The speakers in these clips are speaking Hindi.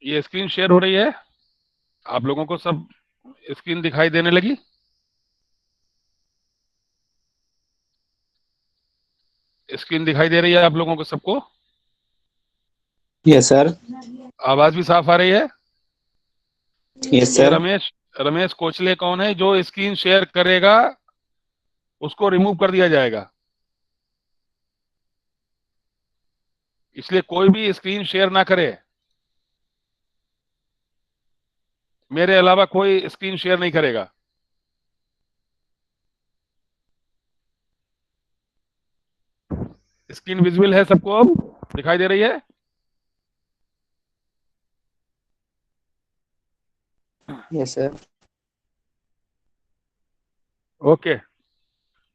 ये स्क्रीन शेयर हो रही है, आप लोगों को सब स्क्रीन दिखाई देने लगी? स्क्रीन दिखाई दे रही है आप लोगों को सबको? Yes sir. आवाज भी साफ आ रही है? यस ये सर। रमेश रमेश कोचले कौन है? जो स्क्रीन शेयर करेगा उसको रिमूव कर दिया जाएगा, इसलिए कोई भी स्क्रीन शेयर ना करे। मेरे अलावा कोई स्क्रीन शेयर नहीं करेगा। स्क्रीन विजिबल है सबको? अब दिखाई दे रही है? Yes sir. ओके।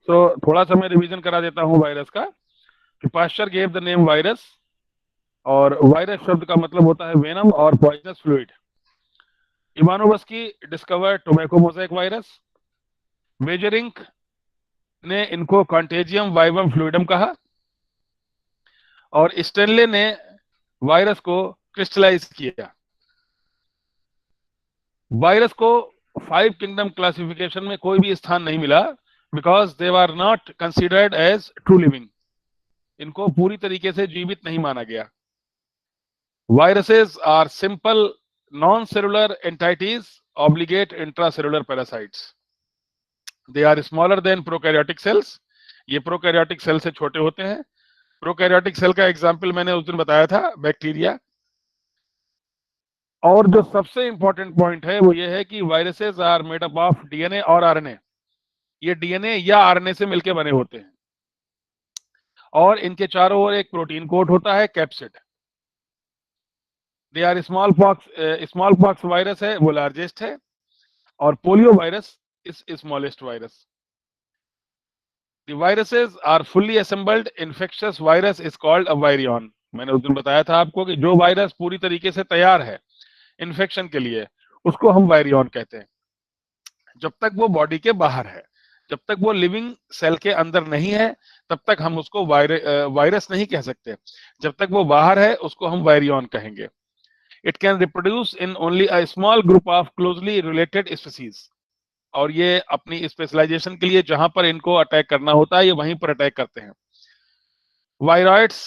तो थोड़ा सा मैं रिवीजन करा देता हूँ वायरस का, कि Pasteur gave the name virus, और वायरस शब्द का मतलब होता है वेनम और poisonous fluid. Ivanovsky discover tobacco mosaic virus. Measuring ने इनको कॉन्टेजियम वाइवम फ्लूइडम कहा, और स्टेनले ने वायरस को क्रिस्टलाइज किया। वायरस को 5 किंगडम क्लासिफिकेशन में कोई भी स्थान नहीं मिला, because they are not considered as true living. इनको पूरी तरीके से जीवित नहीं माना गया। Viruses are simple non cellular entities, obligate intracellular parasites. They are smaller than prokaryotic cells. ये प्रोकैरियोटिक सेल से छोटे होते हैं। प्रोकैरियोटिक सेल का एग्जाम्पल मैंने उस दिन बताया था, बैक्टीरिया। और जो सबसे इंपॉर्टेंट पॉइंट है वो ये है कि viruses are made up of DNA और आरएनए। ये डीएनए या आरएनए से मिलकर बने होते हैं, और इनके चारों ओर एक प्रोटीन कोट होता है, capsid. They are smallpox virus है वो लार्जेस्ट है, और polio virus is smallest virus. The viruses are fully assembled infectious virus is called a virion। मैंने उस दिन बताया था आपको कि जो वायरस पूरी तरीके से तैयार है इन्फेक्शन के लिए, उसको हम वायरियन कहते हैं। जब तक वो बॉडी के बाहर है, जब तक वो लिविंग सेल के अंदर नहीं है, तब तक हम उसको वायरस नहीं कह सकते। जब तक वो बाहर है उसको हम वायरियन कहेंगे। It can reproduce in only a small group of closely related species. और ये अपनी स्पेशलाइजेशन के लिए जहां पर इनको अटैक करना होता है, ये वहीं पर अटैक करते हैं। Viroids,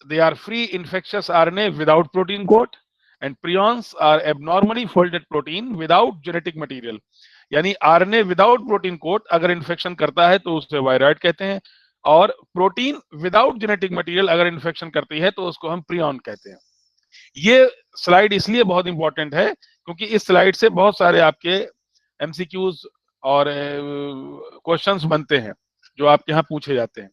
they are free infectious RNA without protein coat, and prions are abnormally folded protein without genetic material। यानी आरएनए विदाउट प्रोटीन कोट अगर इन्फेक्शन करता है तो उसे वायरॉइड कहते हैं, और प्रोटीन विदाउट जेनेटिक मटेरियल अगर इन्फेक्शन करती है तो उसको हम प्रियन कहते हैं। ये स्लाइड इसलिए बहुत इंपॉर्टेंट है क्योंकि इस स्लाइड से बहुत सारे आपके एमसीक्यूज और क्वेश्चंस बनते हैं जो आपके यहाँ पूछे जाते हैं।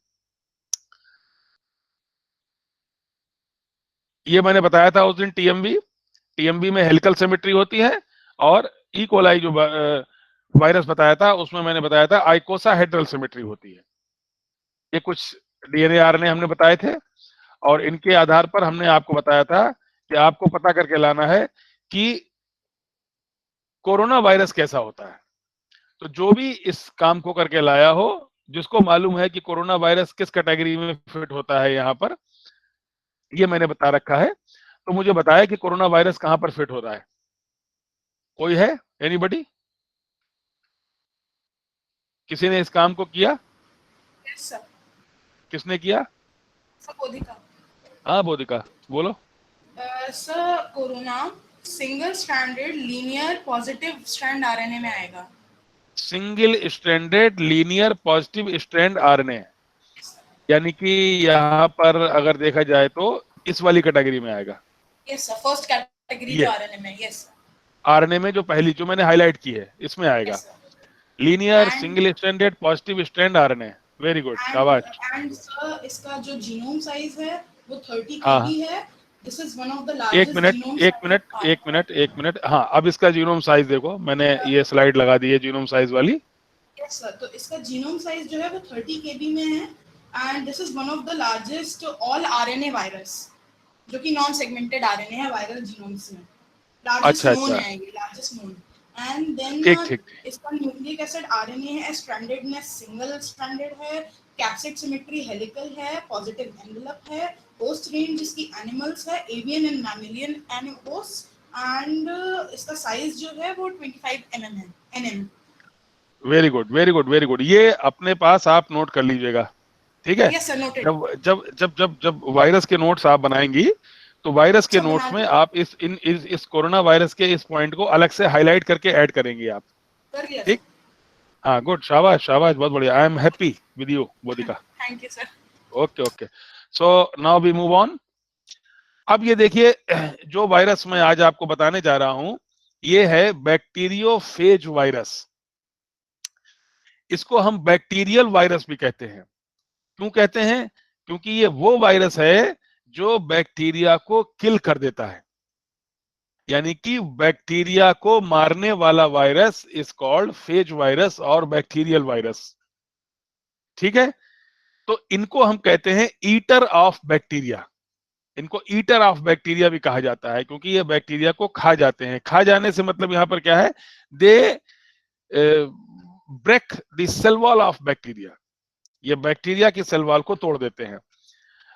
ये मैंने बताया था उस दिन, टीएमबी में हेलिकल सिमेट्री होती है, और ई कोलाई जो वायरस बताया था उसमें मैंने बताया था आइकोसा हेड्रल सिमेट्री होती है। ये कुछ डीएनए आरएनए हमने बताए थे, और इनके आधार पर हमने आपको बताया था कि आपको पता करके लाना है कि कोरोना वायरस कैसा होता है। तो जो भी इस काम को करके लाया हो, जिसको मालूम है कि कोरोना वायरस किस कैटेगरी में फिट होता है, यहाँ पर ये मैंने बता रखा है, तो मुझे बताया कि कोरोना वायरस कहां पर फिट हो रहा है। कोई है? एनीबडी? किसी ने इस काम को किया? Yes sir. किसने किया? सर बोधिका। हाँ बोधिका, बोलो। Sir corona single stranded linear positive strand RNA में आएगा। Single stranded linear positive strand RNA, यानी कि यहाँ पर अगर देखा जाए तो इस वाली कैटेगरी में आएगा। यस सर, फर्स्ट कैटेगरी ये जो आरएनए में। यस आरएनए में जो पहली जो मैंने हाईलाइट की है इसमें आएगा, sir. Linear and single stranded positive strand RNA. Very good, शाबाश। एंड सर इसका जो जीनोम साइज है वो 30 हाँ, केबी है। This is one of the एक लार्जेस्ट मिनट जीनोम एक मिनट साइज। एक मिनट एक मिनट, हाँ अब इसका जीनोम साइज देखो, मैंने ये स्लाइड लगा दी है जीनोम साइज वाली। यस सर, तो इसका जीनोम साइज जो है वो 30 केबी में है, and this is one of the largest all RNA virus, जो कि नॉन सेगमेंटेड आरएनए है वायरल जीनोम्स में। लार्जेस्ट अच्छा नोन अच्छा, है ये, लार्जेस्ट नोन। एंड ठीक देन ठीक। इसका न्यूक्लिक एसिड आरएनए है, स्ट्रैंडेडनेस सिंगल स्ट्रैंडेड है, कैप्सिड सिमेट्री हेलिकल है, पॉजिटिव एनवेलप है, होस्ट रेंज जिसकी एनिमल्स है avian and mammalian host, and इसका साइज जो है वो 25 mm। Very good, very good, very good. ये अपने पास आप नोट कर लीजिएगा, ठीक है। Yes sir, noted. जब वायरस के नोट्स आप बनाएंगी तो वायरस के अच्छा, नोट्स बना में ली। आप इस कोरोना वायरस के इस पॉइंट को अलग से हाईलाइट करके ऐड करेंगी आप, कर लिया ठीक। हाँ, गुड, शाबाश शाबाश, बहुत बढ़िया। I am happy with you Bodhika. Thank you sir. Okay okay, so now we move on. अब ये देखिए, जो वायरस मैं आज आपको बताने जा रहा हूं ये है बैक्टीरियोफेज वायरस। इसको हम बैक्टीरियल वायरस भी कहते हैं। क्यों कहते हैं? क्योंकि ये वो वायरस है जो बैक्टीरिया को किल कर देता है, यानी कि बैक्टीरिया को मारने वाला virus is called phase virus और बैक्टीरियल वायरस, ठीक है। तो इनको हम कहते हैं ईटर ऑफ बैक्टीरिया। इनको ईटर ऑफ बैक्टीरिया भी कहा जाता है क्योंकि ये बैक्टीरिया को खा जाते हैं। खा जाने से मतलब यहां पर क्या है, they break the cell wall of bacteria. ये बैक्टीरिया की सेल वॉल को तोड़ देते हैं।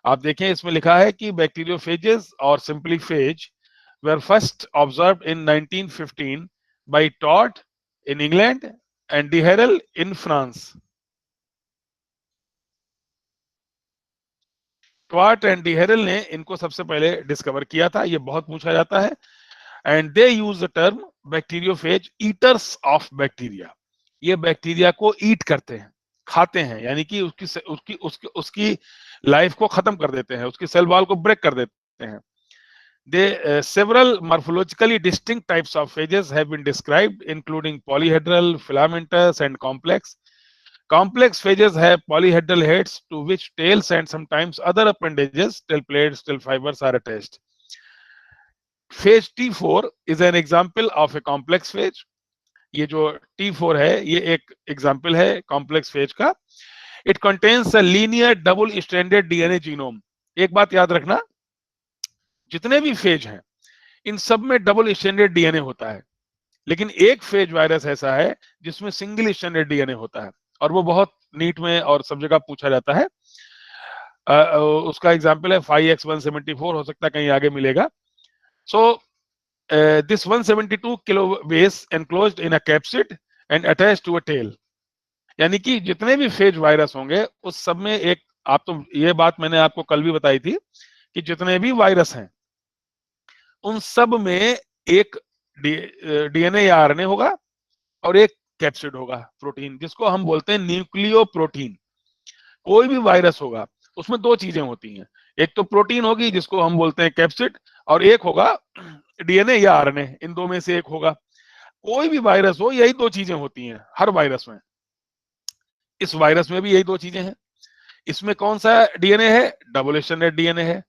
आप देखें, इसमें लिखा है कि बैक्टीरियोफेजेस और simply phase were first observed in 1915 by Todd in England and D'Herelle in France. टॉट एंड डीहेरल ने इनको सबसे पहले डिस्कवर किया था। ये बहुत पूछा जाता है। And they use the term bacteriophage eaters of bacteria. ये बैक्टीरिया को ईट करते हैं, खाते हैं, यानी कि उसकी लाइफ को खत्म कर देते हैं, उसकी सेल वॉल को ब्रेक कर देते हैं। Several morphologically distinct types of phages have been described, including polyhedral, filamentous, and complex. Complex phages have polyhedral heads to which tails and sometimes other appendages, tail plates, tail fibers are attached. Phase T4 is an example of a complex phage. ये जो T4 है ये एक एग्जाम्पल है कॉम्प्लेक्स फेज का। It contains a linear double stranded DNA genome. एक बात याद रखना, जितने भी फेज हैं इन सब में डबल स्ट्रैंडेड डीएनए होता है, लेकिन एक फेज वायरस ऐसा है जिसमें सिंगल स्ट्रैंडेड डीएनए होता है और वो बहुत नीट में और सब जगह पूछा जाता है। उसका एग्जांपल है 5X174, हो सकता है कहीं आगे मिलेगा। So this 172 kilo base enclosed in a capsid and attached to a tail. यानी कि जितने भी फेज वायरस होंगे उस सब में एक, आप तो ये बात मैंने आपको कल भी बताई थी कि जितने भी वायरस हैं उन सब में एक डीएनए या आरएनए होगा और एक कैप्सिड होगा, प्रोटीन, जिसको हम बोलते हैं न्यूक्लियो प्रोटीन। कोई भी वायरस होगा उसमें दो चीजें होती हैं, एक तो प्रोटीन होगी जिसको हम बोलते हैं कैप्सिड, और एक होगा डीएनए या आरएनए, इन दो में से एक होगा। कोई भी वायरस हो यही दो चीजें होती हैं हर वायरस में। इस वायरस में भी यही दो चीजें हैं। इसमें कौन सा डीएनए है? डबल स्ट्रैंडेड डीएनए है।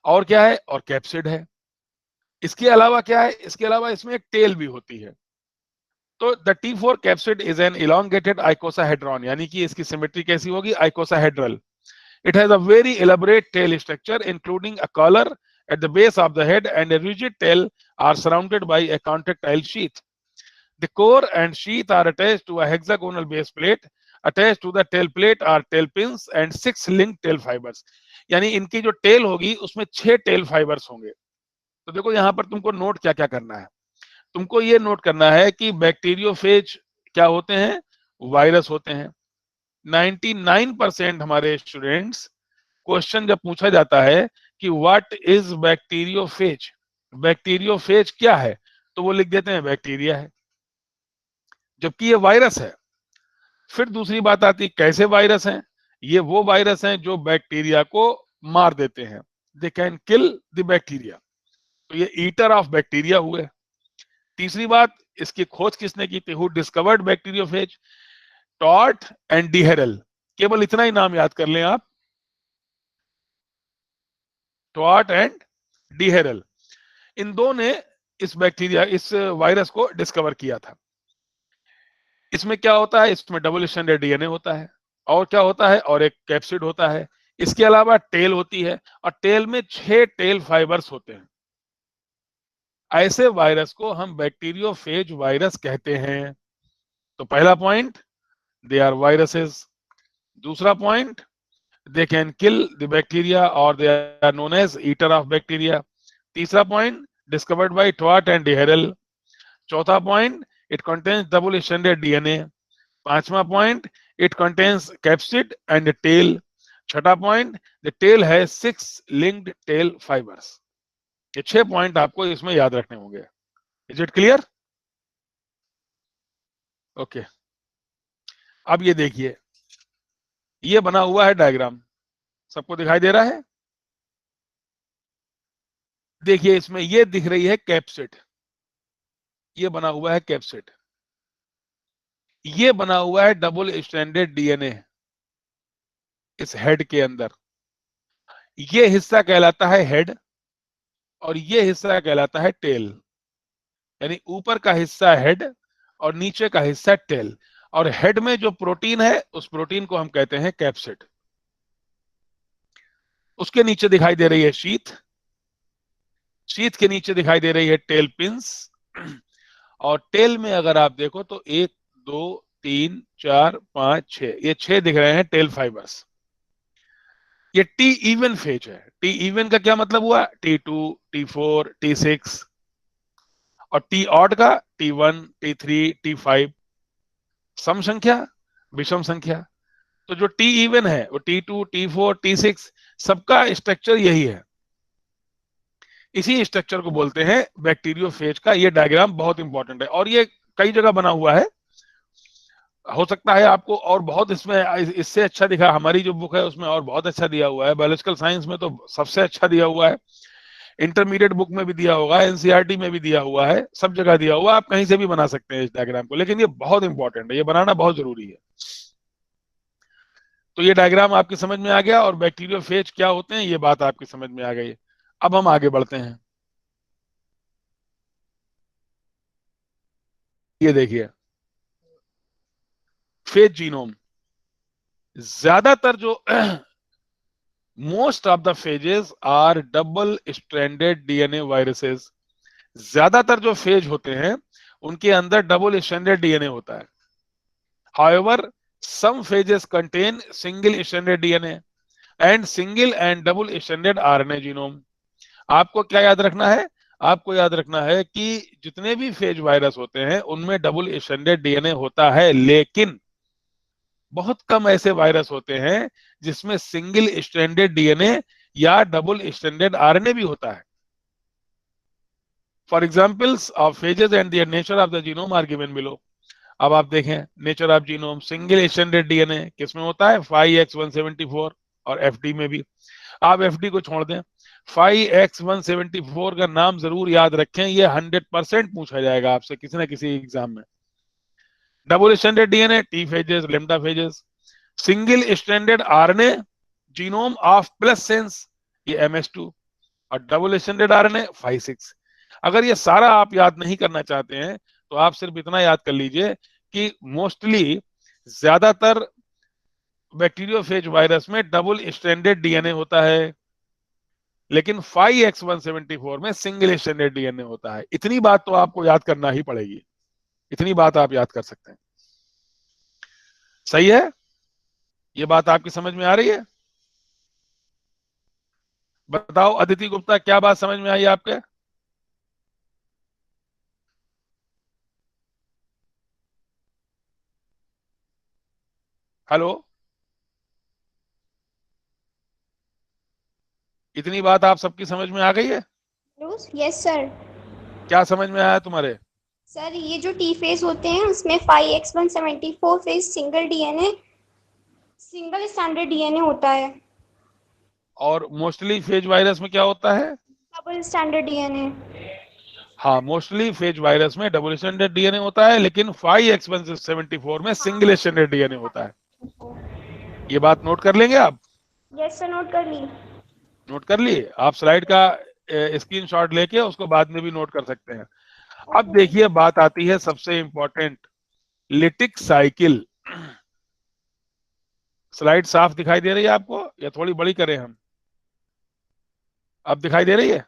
और क्या है? और कैप्सिड है। इसके अलावा क्या है? इसके अलावा इसमें एक टेल भी होती है। तो the T4 capsid is an elongated icosahedron, यानी कि इसकी सिमेट्री कैसी होगी? Icosahedral. It has a very elaborate tail structure including a collar at the base of the head and a rigid tail are surrounded by a contractile sheath. The core and sheath are attached to a hexagonal base plate. Attached to the tail plate are tail pins and 6 linked tail fibers. यानी इनकी जो टेल होगी उसमें 6 टेल फाइबर्स होंगे। तो देखो यहाँ पर तुमको नोट क्या क्या करना है। तुमको ये नोट करना है कि बैक्टीरियोफेज क्या होते हैं? वायरस होते हैं। 99% हमारे स्टूडेंट्स, क्वेश्चन जब पूछा जाता है कि व्हाट इज बैक्टीरियोफेज, बैक्टीरियोफेज क्या है, तो वो लिख देते हैं बैक्टीरिया है, जबकि ये वायरस है। फिर दूसरी बात आती है कैसे वायरस हैं? ये वो वायरस हैं जो बैक्टीरिया को मार देते हैं, they can kill the bacteria, तो ये ईटर ऑफ बैक्टीरिया हुए। तीसरी बात, इसकी खोज किसने की थी? Who discovered bacteriophage? टॉट एंड डीहेरल। केवल इतना ही नाम याद कर लें आप, टॉट एंड डीहेरल। इन दो ने इस बैक्टीरिया, इस वायरस को डिस्कवर किया था। इसमें क्या होता है? इसमें डबल स्ट्रैंडेड डीएनए होता है, और क्या होता है? और एक कैप्सिड होता है। इसके अलावा टेल होती है, और टेल में 6 टेल फाइबर्स होते हैं। ऐसे वायरस को हम बैक्टीरियोफेज वायरस कहते हैं। तो पहला पॉइंट, दे आर वायरसेस। दूसरा point, they can kill the bacteria or they are known as eater of bacteria. तीसरा point, discovered by Twort and d'Herelle. चौथा point, it contains double stranded DNA. पांचवा point, it contains capsid and tail. छठा पॉइंट, द टेल है 6 लिंक्ड टेल फाइबर्स। ये 6 पॉइंट आपको इसमें याद रखने होंगे। Is it clear? ओके, अब ये देखिए, ये बना हुआ है डायग्राम, सबको दिखाई दे रहा है? देखिए इसमें ये दिख रही है कैप्सिड, ये बना हुआ है कैप्सिड, ये बना हुआ है डबल स्ट्रैंडेड डीएनए इस हेड के अंदर। ये हिस्सा कहलाता है हेड और ये हिस्सा कहलाता है टेल। यानी ऊपर का हिस्सा हेड और नीचे का हिस्सा टेल। और हेड में जो प्रोटीन है उस प्रोटीन को हम कहते हैं कैप्सिड। उसके नीचे दिखाई दे रही है शीथ, शीथ के नीचे दिखाई दे रही है टेल पिंस। और टेल में अगर आप देखो तो 1 2 3 4 5 6, ये 6 दिख रहे हैं टेल फाइबर्स। ये टी इवन फेज है। टी इवन का क्या मतलब हुआ? T2, T4, T6। और टी ऑड का T1, T3, T5। सम संख्या, विषम संख्या। तो जो टी इवन है वो T2, T4, T6 सबका स्ट्रक्चर यही है। इसी स्ट्रक्चर को बोलते हैं बैक्टीरियोफेज का। ये डायग्राम बहुत इंपॉर्टेंट है और ये कई जगह बना हुआ है। हो सकता है आपको और बहुत इसमें इससे अच्छा दिखा, हमारी जो बुक है उसमें और बहुत अच्छा दिया हुआ है। बायोलॉजिकल साइंस में तो सबसे अच्छा दिया हुआ है। इंटरमीडिएट बुक में भी दिया होगा, एनसीईआरटी में भी दिया हुआ है, सब जगह दिया हुआ है। आप कहीं से भी बना सकते हैं इस डायग्राम को, लेकिन ये बहुत इंपॉर्टेंट है, ये बनाना बहुत जरूरी है। तो ये डायग्राम आपकी समझ में आ गया और बैक्टीरियोफेज क्या होते हैं ये बात आपकी समझ में आ गई। अब हम आगे बढ़ते हैं। ये देखिए फेज जीनोम। ज्यादातर जो most of the phages are double stranded DNA viruses. ज्यादातर जो फेज होते हैं उनके अंदर डबल स्ट्रैंडेड डीएनए होता है। However, some phases contain single stranded DNA and single and double stranded RNA genome। आपको क्या याद रखना है? आपको याद रखना है कि जितने भी फेज वायरस होते हैं उनमें डबल स्ट्रैंडेड डीएनए होता है, लेकिन बहुत कम ऐसे वायरस होते हैं जिसमें सिंगल स्ट्रैंडेड डीएनए या डबल स्ट्रैंडेड आरएनए भी होता है। For examples of phages and the nature of the genome are given below. अब आप देखें nature of genome, single stranded DNA किसमें होता है? 5x174 और एफडी में भी। आप एफडी को छोड़ दें, 5x174 का नाम जरूर याद रखें, ये 100% पूछा जाएगा आपसे किसी ना किसी एग्जाम में। Double stranded DNA T phases, lambda phases. Single stranded RNA genome of plus sense, ये MS2। और डबल स्ट्रैंडेड आरएनए 5-6। अगर ये सारा आप याद नहीं करना चाहते हैं तो आप सिर्फ इतना याद कर लीजिए कि मोस्टली ज्यादातर बैक्टीरियोफेज वायरस में डबल स्ट्रैंडेड डीएनए होता है, लेकिन 5x174 में सिंगल स्ट्रैंडेड डीएनए होता है। इतनी बात तो आपको याद करना ही पड़ेगी, इतनी बात आप याद कर सकते हैं। सही है? ये बात आपकी समझ में आ रही है? बताओ अदिति गुप्ता, क्या बात समझ में आई आपके? हेलो, इतनी बात आप सबकी समझ में आ गई है? Yes sir. क्या समझ में आया तुम्हारे? सर ये जो टी फेज होते हैं उसमें 5x174 phase single DNA, single standard DNA होता है। और मोस्टली फेज वायरस में क्या होता है? Double standard DNA. हाँ, मोस्टली फेज वायरस में डबल स्टैंडर्ड डीएनए होता है, लेकिन 5x174 में सिंगल स्टैंडर्ड डीएनए होता है। ये बात नोट कर लेंगे आप? यस सर, नोट कर ली। नोट कर लिए? आप स्लाइड का स्क्रीनशॉट लेके उसको बाद में भी नोट कर सकते हैं। अब देखिए बात आती है सबसे इंपॉर्टेंट, लिटिक साइकिल। स्लाइड साफ दिखाई दे रही है आपको या थोड़ी बड़ी करें हम? अब दिखाई दे रही है?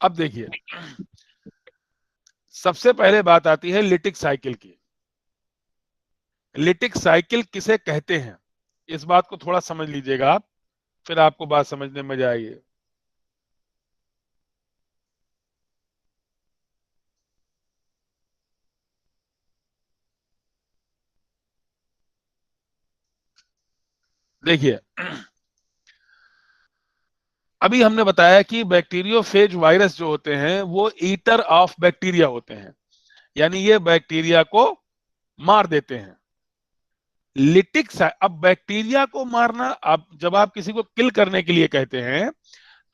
अब देखिए सबसे पहले बात आती है लिटिक साइकिल की। लिटिक साइकिल किसे कहते हैं इस बात को थोड़ा समझ लीजिएगा आप। फिर आपको बात समझने में मजा आएगी। देखिए, अभी हमने बताया कि बैक्टीरियोफेज वायरस जो होते हैं वो ईटर ऑफ बैक्टीरिया होते हैं, यानी ये बैक्टीरिया को मार देते हैं। लिटिक अब बैक्टीरिया को मारना, आप जब आप किसी को किल करने के लिए कहते हैं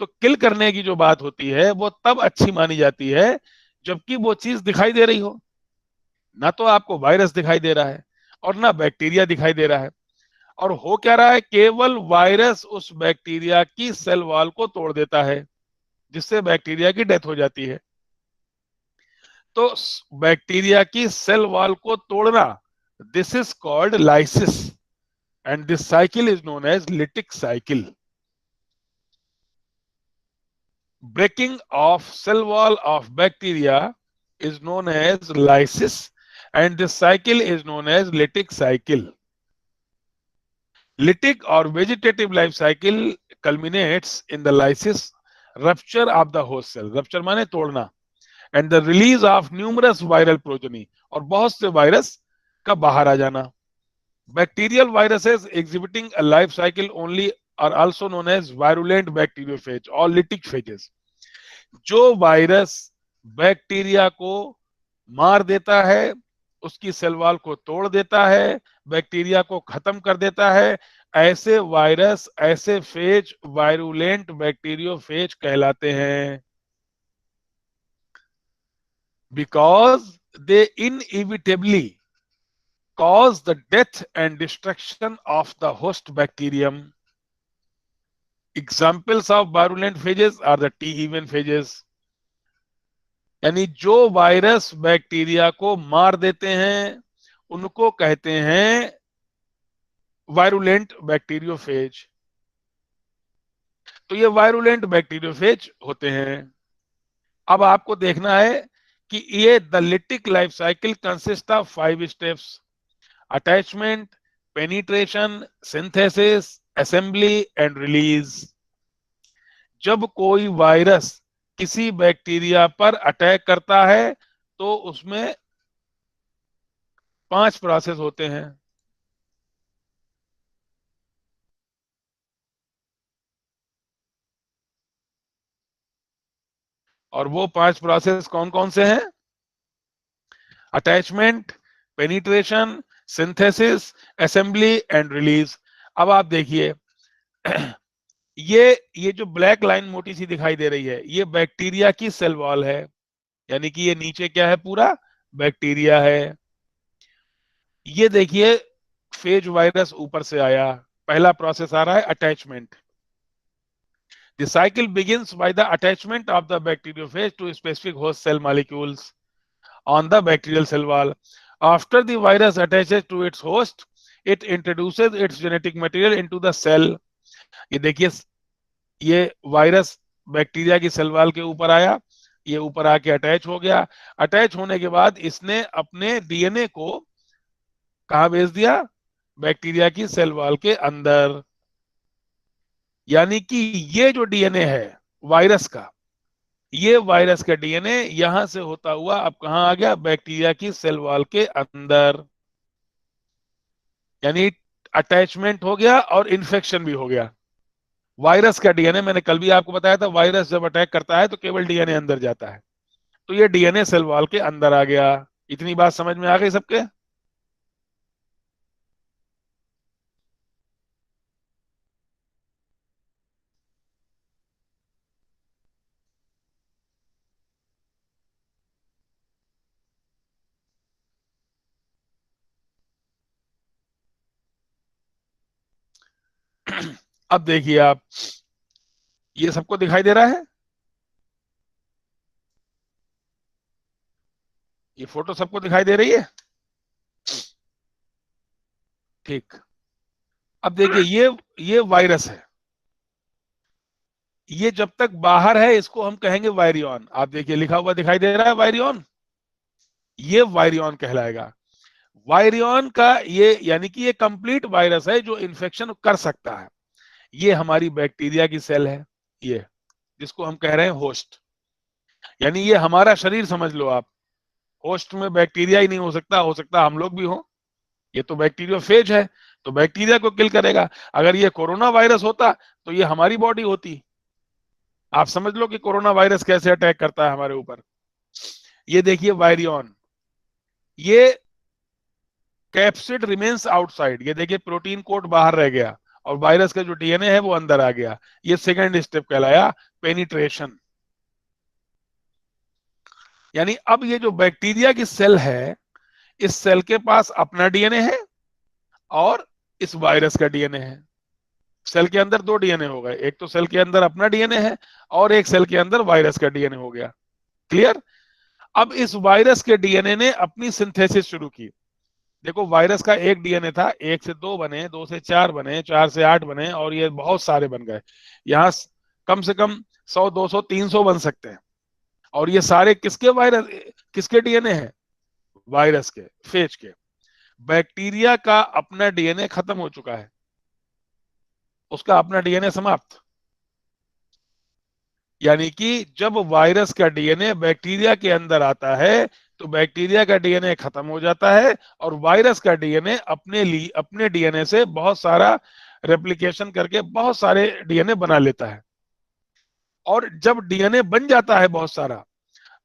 तो किल करने की जो बात होती है वो तब अच्छी मानी जाती है जबकि वो चीज दिखाई दे रही हो। ना तो आपको वायरस दिखाई दे रहा है और ना बैक्टीरिया दिखाई दे रहा है, और हो क्या रहा है, केवल वायरस उस बैक्टीरिया की सेल वॉल को तोड़ देता है जिससे बैक्टीरिया की डेथ हो जाती है। तो बैक्टीरिया की सेल वॉल को तोड़ना, this is called lysis, and this cycle is known as lytic cycle. Breaking of cell wall of bacteria is known as lysis, and this cycle is known as lytic cycle. Lytic or vegetative life cycle culminates in the lysis, rupture of the host cell, rupture माने तोड़ना, and the release of numerous viral progeny, और बहुत से वायरस का बाहर आ जाना। Bacterial viruses exhibiting a life cycle only are also known as virulent bacteriophage or lytic phages. जो वायरस बैक्टीरिया को मार देता है, उसकी सेल वॉल को तोड़ देता है, बैक्टीरिया को खत्म कर देता है, ऐसे वायरस, ऐसे फेज वायरुलेंट बैक्टीरियोफेज कहलाते हैं, because they inevitably cause the death and destruction of the host bacterium. Examples of virulent phages are the T-even phages. यानी जो वायरस बैक्टीरिया को मार देते हैं उनको कहते हैं वायरुलेंट बैक्टीरियोफेज। तो ये वायरुलेंट बैक्टीरियोफेज होते हैं। अब आपको देखना है कि ये the lytic life cycle consist of 5 steps: attachment, penetration, synthesis, assembly and release. जब कोई वायरस किसी बैक्टीरिया पर अटैक करता है तो उसमें 5 प्रोसेस होते हैं। और वो 5 प्रोसेस कौन कौन से हैं? Attachment, penetration, synthesis, assembly and release. अब आप देखिए, ये जो ब्लैक लाइन मोटी सी दिखाई दे रही है ये बैक्टीरिया की सेल वॉल है, यानी कि ये नीचे क्या है, पूरा बैक्टीरिया है। ये देखिए फेज वायरस ऊपर से आया, पहला प्रोसेस आ रहा है attachment. The cycle begins by the attachment of the bacteriophage to specific host cell molecules on the bacterial cell wall. After the virus attaches to its host, it introduces its genetic material into the cell. ये देखिए, ये वायरस बैक्टीरिया की सेल वॉल के ऊपर आया, ये ऊपर आके अटैच हो गया। अटैच होने के बाद इसने अपने डीएनए को कहां भेज दिया? बैक्टीरिया की सेल वॉल के अंदर। यानी कि ये जो डीएनए है वायरस का, ये वायरस का डीएनए यहां से होता हुआ अब कहां आ गया? बैक्टीरिया की सेल वॉल के अंदर। यानी अटैचमेंट हो गया और इन्फेक्शन भी हो गया। वायरस का डीएनए, मैंने कल भी आपको बताया था, वायरस जब अटैक करता है तो केवल डीएनए अंदर जाता है, तो ये डीएनए सेल वॉल के अंदर आ गया। इतनी बात समझ में आ गई सबके? अब देखिए आप, ये सबको दिखाई दे रहा है? ये फोटो सबको दिखाई दे रही है? ठीक। अब देखिए, ये वायरस है, ये जब तक बाहर है इसको हम कहेंगे वायरियन। आप देखिए लिखा हुआ दिखाई दे रहा है वायरियन, ये वायरियन कहलाएगा। वायरियन का ये यानी कि ये कंप्लीट वायरस है जो इन्फेक्शन कर सकता है। ये हमारी बैक्टीरिया की सेल है, ये जिसको हम कह रहे हैं होस्ट, यानी ये हमारा शरीर समझ लो आप। होस्ट में बैक्टीरिया ही नहीं हो सकता हम लोग भी हो। ये तो बैक्टीरियोफेज है, तो बैक्टीरिया को किल करेगा। अगर ये कोरोना वायरस होता तो ये हमारी बॉडी होती। आप समझ लो कि कोरोना वायरस कैसे अटैक करता है हमारे ऊपर। ये देखिए वायरियन, ये कैप्सिड रिमेन्स आउटसाइड, ये देखिए प्रोटीन कोट बाहर रह गया और वायरस का जो डीएनए है वो अंदर आ गया। ये सेकंड स्टेप कहलाया पेनिट्रेशन। यानी अब ये जो बैक्टीरिया की सेल है, इस सेल के पास अपना डीएनए है और इस वायरस का डीएनए है। सेल के अंदर दो डीएनए हो गए, एक तो सेल के अंदर अपना डीएनए है और एक सेल के अंदर वायरस का डीएनए हो गया। क्लियर? अब इस वायरस के डीएनए ने अपनी सिंथेसिस शुरू की। देखो वायरस का एक डीएनए था, 1 से 2 बने, 2 से 4 बने, 4 से 8 बने और ये बहुत सारे बन गए। यहाँ कम से कम 100, 200, 300 बन सकते हैं। और ये सारे किसके वायरस, किसके डीएनए हैं? वायरस के, फेज के। बैक्टीरिया का अपना डीएनए खत्म हो चुका है, उसका अपना डीएनए समाप्त। यानी कि जब वायरस का डीएनए बैक्टीरिया के अंदर आता है तो बैक्टीरिया का डीएनए खत्म हो जाता है और वायरस का डीएनए अपने डीएनए से बहुत सारा रेप्लिकेशन करके बहुत सारे डीएनए बना लेता है। और जब डीएनए बन जाता है बहुत सारा,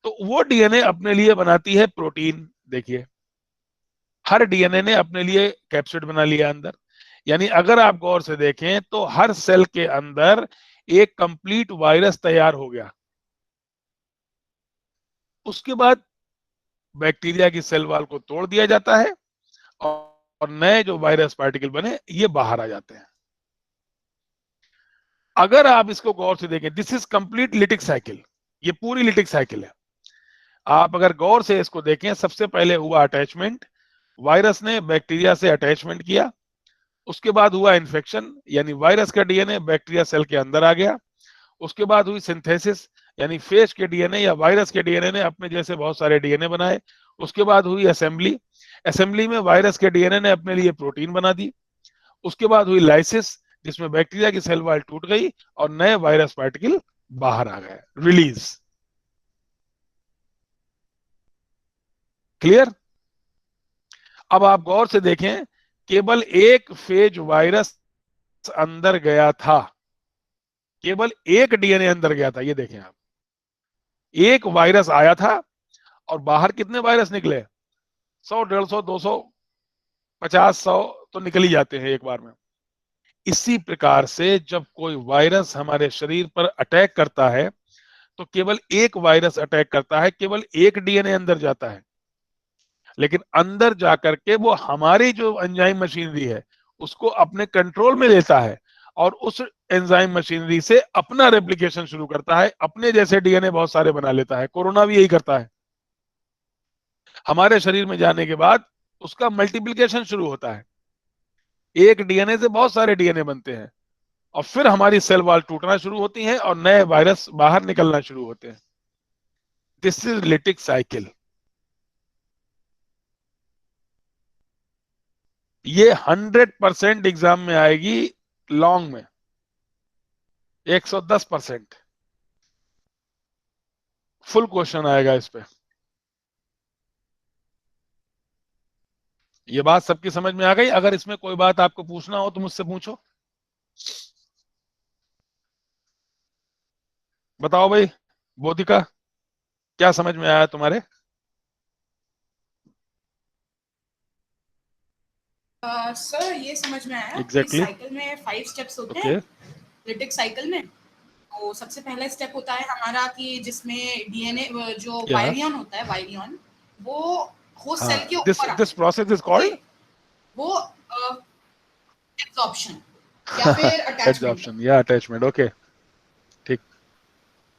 तो वो डीएनए अपने लिए बनाती है प्रोटीन। देखिए हर डीएनए ने अपने लिए कैप्सिड बना लिया अंदर। यानी अगर आप गौर से देखें तो हर सेल के अंदर एक कंप्लीट वायरस तैयार हो गया। उसके बाद बैक्टीरिया की सेल वॉल को तोड़ दिया जाता है और नए जो वायरस पार्टिकल बने ये बाहर आ जाते हैं। अगर आप इसको गौर से देखें, this is complete lytic cycle, ये पूरी लिटिक साइकिल है। आप अगर गौर से इसको देखें, सबसे पहले हुआ अटैचमेंट, वायरस ने बैक्टीरिया से अटैचमेंट किया। उसके बाद हुआ इन्फेक्शन, यानी वायरस का डीएनए बैक्टीरिया सेल के अंदर आ गया। उसके बाद हुई सिंथेसिस, यानी फेज के डीएनए या वायरस के डीएनए ने अपने जैसे बहुत सारे डीएनए बनाए। उसके बाद हुई असेंबली, असेंबली में वायरस के डीएनए ने अपने लिए प्रोटीन बना दी। उसके बाद हुई लाइसिस, जिसमें बैक्टीरिया की सेल वॉल टूट गई और नए वायरस पार्टिकल बाहर आ गए, रिलीज। क्लियर? अब आप गौर से देखें, केवल एक फेज वायरस अंदर गया था, केवल एक डीएनए अंदर गया था। ये देखें आप, एक वायरस आया था और बाहर कितने वायरस निकले? 100, 150, 200, 50, 100 तो निकल ही जाते हैं एक बार में। इसी प्रकार से जब कोई वायरस हमारे शरीर पर अटैक करता है तो केवल एक वायरस अटैक करता है, केवल एक डीएनए अंदर जाता है, लेकिन अंदर जाकर के वो हमारी जो एंजाइम मशीनरी है उसको अपने कंट्रोल में लेता है और उस एंजाइम मशीनरी से अपना रेप्लिकेशन शुरू करता है, अपने जैसे डीएनए बहुत सारे बना लेता है। कोरोना भी यही करता है। हमारे शरीर में जाने के बाद उसका मल्टीप्लिकेशन शुरू होता है, एक डीएनए से बहुत सारे डीएनए बनते हैं और फिर हमारी सेल वॉल टूटना शुरू होती है और नए वायरस बाहर निकलना शुरू होते हैं। This is lytic cycle. ये 100% एग्जाम में आएगी, लॉन्ग में 110% फुल क्वेश्चन आएगा इस पे। ये बात सबकी समझ में आ गई? अगर इसमें कोई बात आपको पूछना हो तो मुझसे पूछो। बताओ भाई बोधिका, क्या समझ में आया तुम्हारे? सर ये समझ में आया Exactly. कि साइकिल में 5 स्टेप्स होते Okay. हैं लिटिक साइकिल में। तो सबसे पहला स्टेप होता है हमारा कि जिसमें डीएनए जो Yeah. वायरियन होता है, वायरियन वो होस्ट सेल के This ऊपर this process is called वो एब्जॉर्प्शन या फिर attachment. adsorption, yeah, attachment. Okay, ठीक।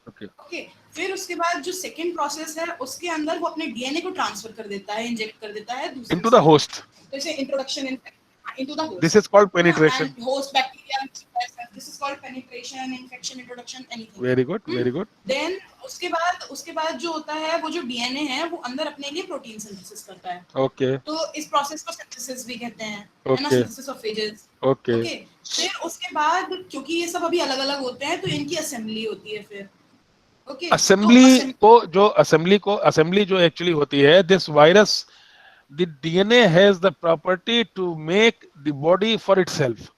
Okay. ओके, फिर उसके बाद जो सेकंड प्रोसेस है उसके अंदर वो अपने डीएनए को ट्रांसफर कर देता है, इंजेक्ट कर देता है दूसरे Into the host. तो इसे introduction into the host. This is called penetration. And host bacteria, this is called penetration, infection, introduction, anything. Very good, very good. Then उसके बाद जो होता है वो जो डीएनए है वो अंदर अपने लिए प्रोटीन सिंथेसिस करता है। ओके तो इस प्रोसेस को सिंथेसिस भी कहते हैं, है ना, okay synthesis of phases. Okay okay, फिर उसके बाद क्योंकि ये सब अभी अलग अलग होते हैं तो इनकी असेंबली होती है फिर। ओके, तो असेंबली जो एक्चुअली होती है, this virus, the DNA has the property to make the body for itself.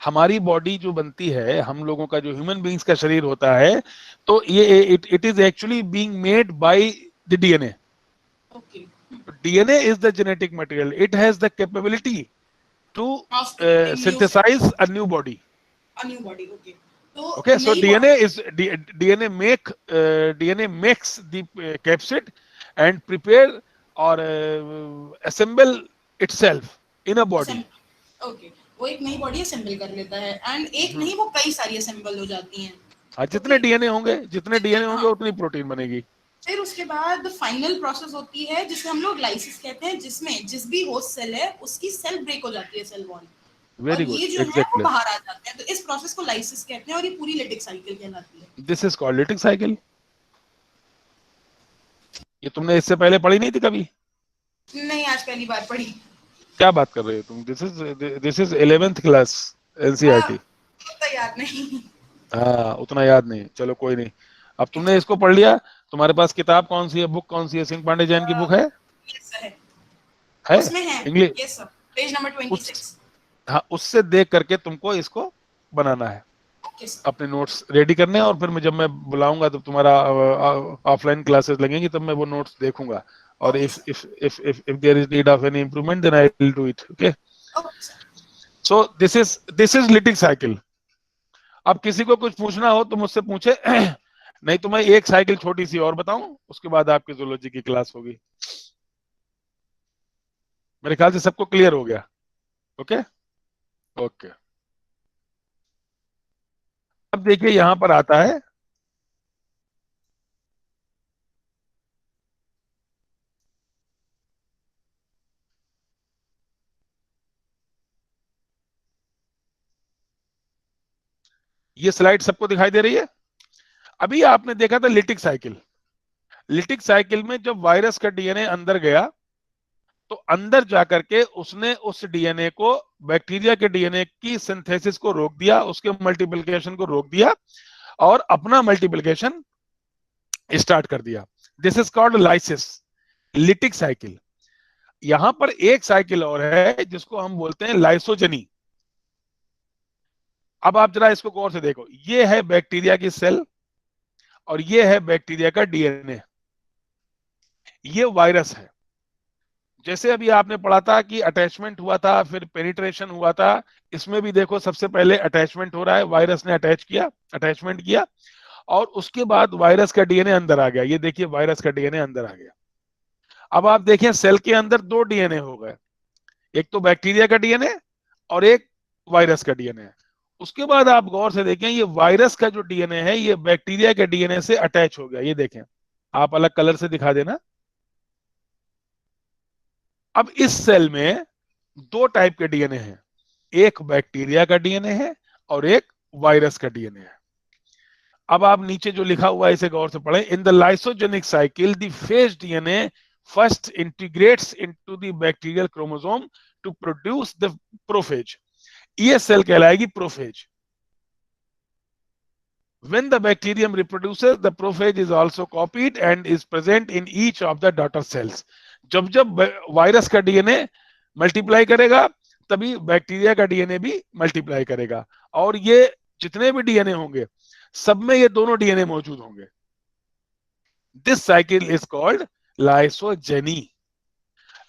हमारी बॉडी जो बनती है, हम लोगों का जो ह्यूमन बीइंग्स का शरीर होता है, तो ये it is actually being made by the DNA. Okay, DNA is the genetic material, it has the capability two of creating new synthesize a new body. A new body. Okay, तो Okay, so नई DNA makes the capsid and prepare or assemble itself in a body. Okay, वो एक नई बॉडी असेंबल कर लेता है एंड एक नहीं वो कई सारी असेंबल हो जाती हैं। हाँ, जितने डीएनए होंगे हाँ। उतनी प्रोटीन बनेगी। फिर उसके बाद फाइनल प्रोसेस होती है जिसे हम लोग लाइसिस कहते हैं, जिसमें जिस भी होस्ट सेल है उसकी सेल ब्रेक हो जाती है, सेल वॉल, वेरी और गुड, ये जो है वो एग्जैक्टली, बाहर आ जाते हैं। तो इस प्रोसेस को लाइसिस कहते हैं और ये पूरी लिटिक साइकिल कहलाती है। This is called lytic cycle. ये तुमने इससे पहले पढ़ी नहीं थी कभी? नहीं, आज पहली बार पढ़ी। क्या बात कर रहे हो तुम? This is 11th class NCERT. उतना याद नहीं। हाँ, उतना याद नहीं, चलो कोई नहीं। अब तुमने इसको पढ़ लिया, तुम्हारे पास किताब कौन सी है, बुक कौन सी है? सिंह पांडे जैन की बुक है? यस सर, है उसमें है। English? Yes sir, page number 26। हाँ, उससे देख करके तुमको इसको बनाना है, ओके सर। अपने नोट्स रेडी करने हैं, और फिर मैं जब मैं बुलाऊंगा तो तुम्हारा ऑफलाइन क्लासेस लगेंगी तब मैं वो नोट्स देखूंगा, और Okay, if there is need of any improvement then I will do it. Okay, okay sir. so this is lytic cycle. अब किसी को कुछ पूछना हो तो मुझसे पूछे, नहीं तो मैं एक साइकिल छोटी सी और बताऊं, उसके बाद आपकी जूलॉजी की क्लास होगी। मेरे ख्याल से सबको क्लियर हो गया। ओके ओके, अब देखिए यहां पर आता है ये स्लाइड, सबको दिखाई दे रही है? अभी आपने देखा था लिटिक साइकिल। लिटिक साइकिल में जब वायरस का डीएनए अंदर गया तो अंदर जाकर के उसने उस डीएनए को, बैक्टीरिया के डीएनए की सिंथेसिस को रोक दिया, उसके मल्टीप्लिकेशन को रोक दिया और अपना मल्टीप्लिकेशन स्टार्ट कर दिया। This is called lysis, lytic cycle. यहां पर एक साइकिल और है जिसको हम बोलते हैं लाइसोजेनी। अब आप जरा इसको गौर से देखो, ये है बैक्टीरिया की सेल और ये है बैक्टीरिया का डीएनए, ये वायरस है। जैसे अभी आपने पढ़ा था कि अटैचमेंट हुआ था, फिर पेनिट्रेशन हुआ था, इसमें भी देखो सबसे पहले अटैचमेंट हो रहा है, वायरस ने अटैचमेंट किया और उसके बाद वायरस का डीएनए अंदर आ गया। ये देखिए वायरस का डीएनए अंदर आ गया। अब आप देखिए सेल के अंदर दो डीएनए हो गए, एक तो बैक्टीरिया का डीएनए और एक वायरस का डीएनए। उसके बाद आप गौर से देखें, ये वायरस का जो डीएनए है ये बैक्टीरिया के डीएनए से अटैच हो गया। ये देखें, आप अलग कलर से दिखा देना। अब इस सेल में दो टाइप के डीएनए हैं, एक बैक्टीरिया का डीएनए है और एक वायरस का डीएनए है। अब आप नीचे जो लिखा हुआ है इसे गौर से पढ़ें। In the lysogenic cycle the phage DNA first integrates into the bacterial chromosome to produce the prophage. ये सेल कहलाएगी prophage. When the bacterium reproduces, the prophage is also copied and is present in each of the daughter cells. जब जब वायरस का डीएनए मल्टीप्लाई करेगा तभी बैक्टीरिया का डीएनए भी मल्टीप्लाई करेगा, और ये जितने भी डीएनए होंगे सब में ये दोनों डीएनए मौजूद होंगे। This cycle is called lysogeny.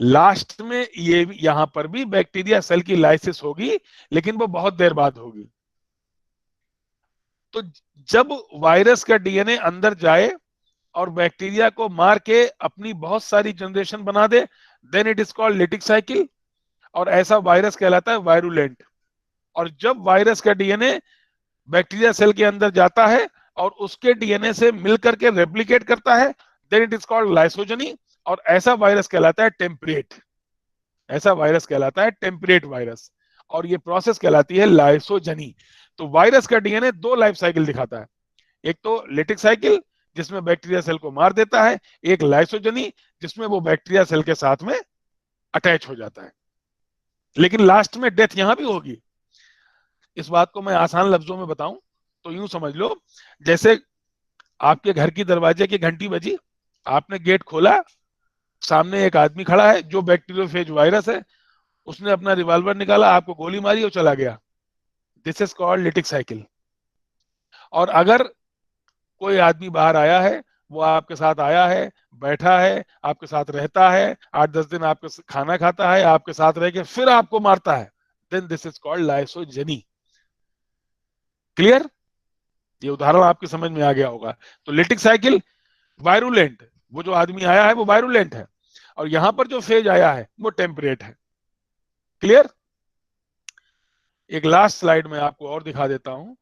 Last में ये यहां पर भी बैक्टीरिया सेल की लाइसिस होगी, लेकिन वो बहुत देर बाद होगी। तो जब वायरस का डीएनए अंदर जाए और बैक्टीरिया को मार के अपनी बहुत सारी जनरेशन बना दे, then it is called lytic cycle, और ऐसा वायरस कहलाता है वायरुलेंट। और जब वायरस का डीएनए बैक्टीरिया सेल के अंदर जाता है और उसके डीएनए से मिलकर के रेप्लिकेट करता है, then it is called lysogeny, और ऐसा वायरस कहलाता है टेम्परेट। ऐसा वायरस कहलाता है टेम्परेट वायरस, और ये प्रोसेस कहलाती है लाइसोजेनी। तो वायरस का डीएनए दो लाइफ साइकिल दिखाता है, एक तो लिटिक साइकिल जिसमें बैक्टीरिया सेल को मार देता है, एक लाइसोजनी जिसमें वो बैक्टीरिया सेल के साथ में अटैच हो जाता है, लेकिन लास्ट में डेथ यहां भी होगी। इस बात को मैं आसान लफ्जों में बताऊं तो यूं समझ लो, जैसे आपके घर की दरवाजे की घंटी बजी, आपने गेट खोला, सामने एक आदमी खड़ा है जो बैक्टीरियोफेज वायरस है, उसने अपना रिवॉल्वर निकाला, आपको गोली मारी और चला गया। This is called lytic cycle. और अगर कोई आदमी बाहर आया है, वो आपके साथ आया है, बैठा है, आपके साथ रहता है, 8-10 दिन आपके खाना खाता है, आपके साथ रह के फिर आपको मारता है, then this is called lysogeny. Clear? ये उदाहरण आपकी समझ में आ गया होगा। तो लिटिक साइकिल वायरुलेंट, वो जो आदमी आया है वो वायरुलेंट है, और यहां पर जो फेज आया है वो टेम्परेट है। क्लियर? एक लास्ट स्लाइड में आपको और दिखा देता हूं।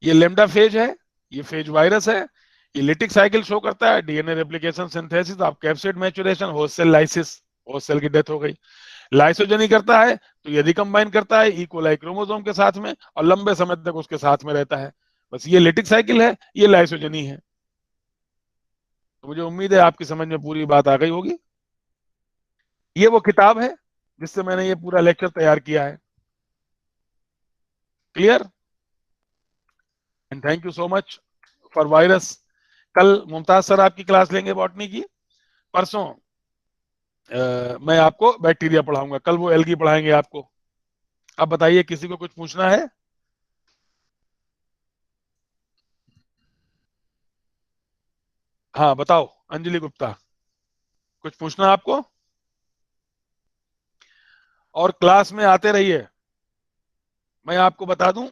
ये लेमडा फेज है, ये फेज वायरस है, ये लिटिक साइकिल शो करता है डीएनए रेप्लिकेशन, सिंथेसिस, आप capsid maturation, host cell lysis, host cell की डेथ हो गई। लाइसोजेनी करता है तो ये रिकम्बाइन करता है इकोलाई क्रोमोसोम के साथ में और लंबे समय तक उसके साथ में रहता है। बस ये लिटिक साइकिल है, ये लाइसोजेनी है। तो मुझे उम्मीद है आपकी समझ में पूरी बात आ गई होगी। ये वो किताब है जिससे मैंने ये पूरा लेक्चर तैयार किया है। Clear? And thank you so much for virus. कल मुमताज सर आपकी क्लास लेंगे बॉटनी की, परसों मैं आपको बैक्टीरिया पढ़ाऊंगा, कल वो एल्गी पढ़ाएंगे आपको। अब बताइए किसी को कुछ पूछना है? हाँ बताओ अंजलि गुप्ता, कुछ पूछना आपको? और क्लास में आते रहिए। मैं आपको बता दूं